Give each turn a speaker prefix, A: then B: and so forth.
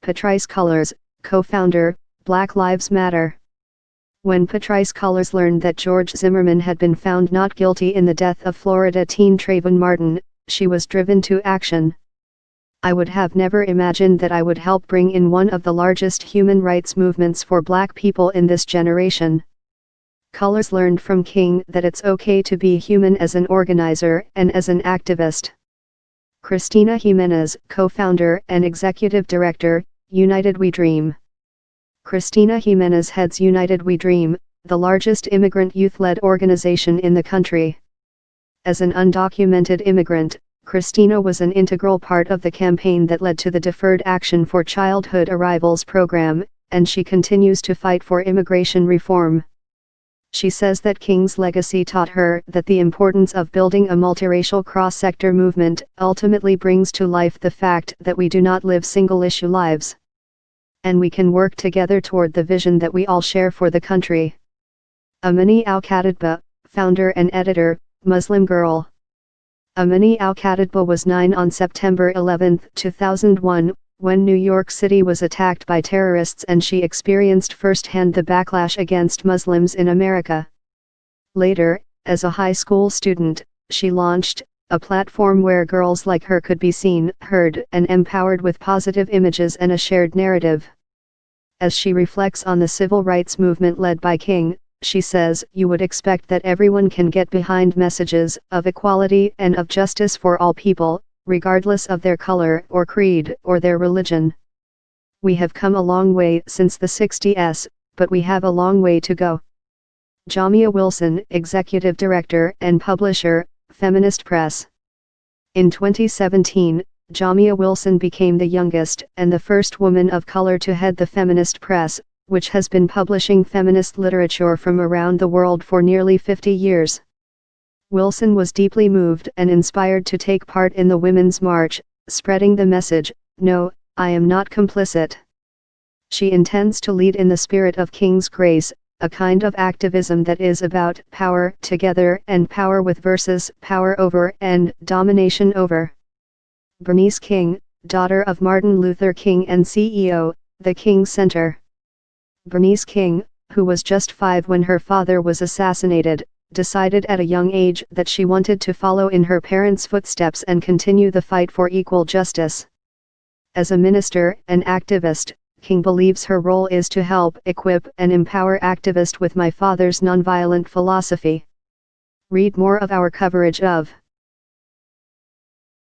A: Patrisse Cullors, co-founder, Black Lives Matter. When Patrisse Cullors learned that George Zimmerman had been found not guilty in the death of Florida teen Trayvon Martin, she was driven to action. "I would have never imagined that I would help bring in one of the largest human rights movements for Black people in this generation." Cullors learned from King that it's okay to be human as an organizer and as an activist. Cristina Jimenez, co-founder and executive director, United We Dream. Cristina Jimenez heads United We Dream, the largest immigrant youth-led organization in the country. As an undocumented immigrant, Cristina was an integral part of the campaign that led to the Deferred Action for Childhood Arrivals program, and she continues to fight for immigration reform. She says that King's legacy taught her that the importance of building a multiracial cross-sector movement ultimately brings to life the fact that we do not live single-issue lives. And we can work together toward the vision that we all share for the country. Amini Al-Khatibah, founder and editor, Muslim Girl. Amini Al-Khatibah was 9 on September 11, 2001, when New York City was attacked by terrorists, and she experienced firsthand the backlash against Muslims in America. Later, as a high school student, she launched a platform where girls like her could be seen, heard, and empowered with positive images and a shared narrative. As she reflects on the civil rights movement led by King, she says, "You would expect that everyone can get behind messages of equality and of justice for all people, regardless of their color or creed or their religion. We have come a long way since the 60s, but we have a long way to go." Jamia Wilson, executive director and publisher, Feminist Press. In 2017, Jamia Wilson became the youngest and the first woman of color to head the Feminist Press, which has been publishing feminist literature from around the world for nearly 50 years. Wilson was deeply moved and inspired to take part in the Women's March, spreading the message, "No, I am not complicit." She intends to lead in the spirit of King's grace, a kind of activism that is about power together and power with versus power over and domination over. Bernice King, daughter of Martin Luther King and CEO, the King Center. Bernice King, who was just 5 when her father was assassinated, decided at a young age that she wanted to follow in her parents' footsteps and continue the fight for equal justice. As a minister and activist, King believes her role is to help equip and empower activists with my father's nonviolent philosophy. Read more of our coverage of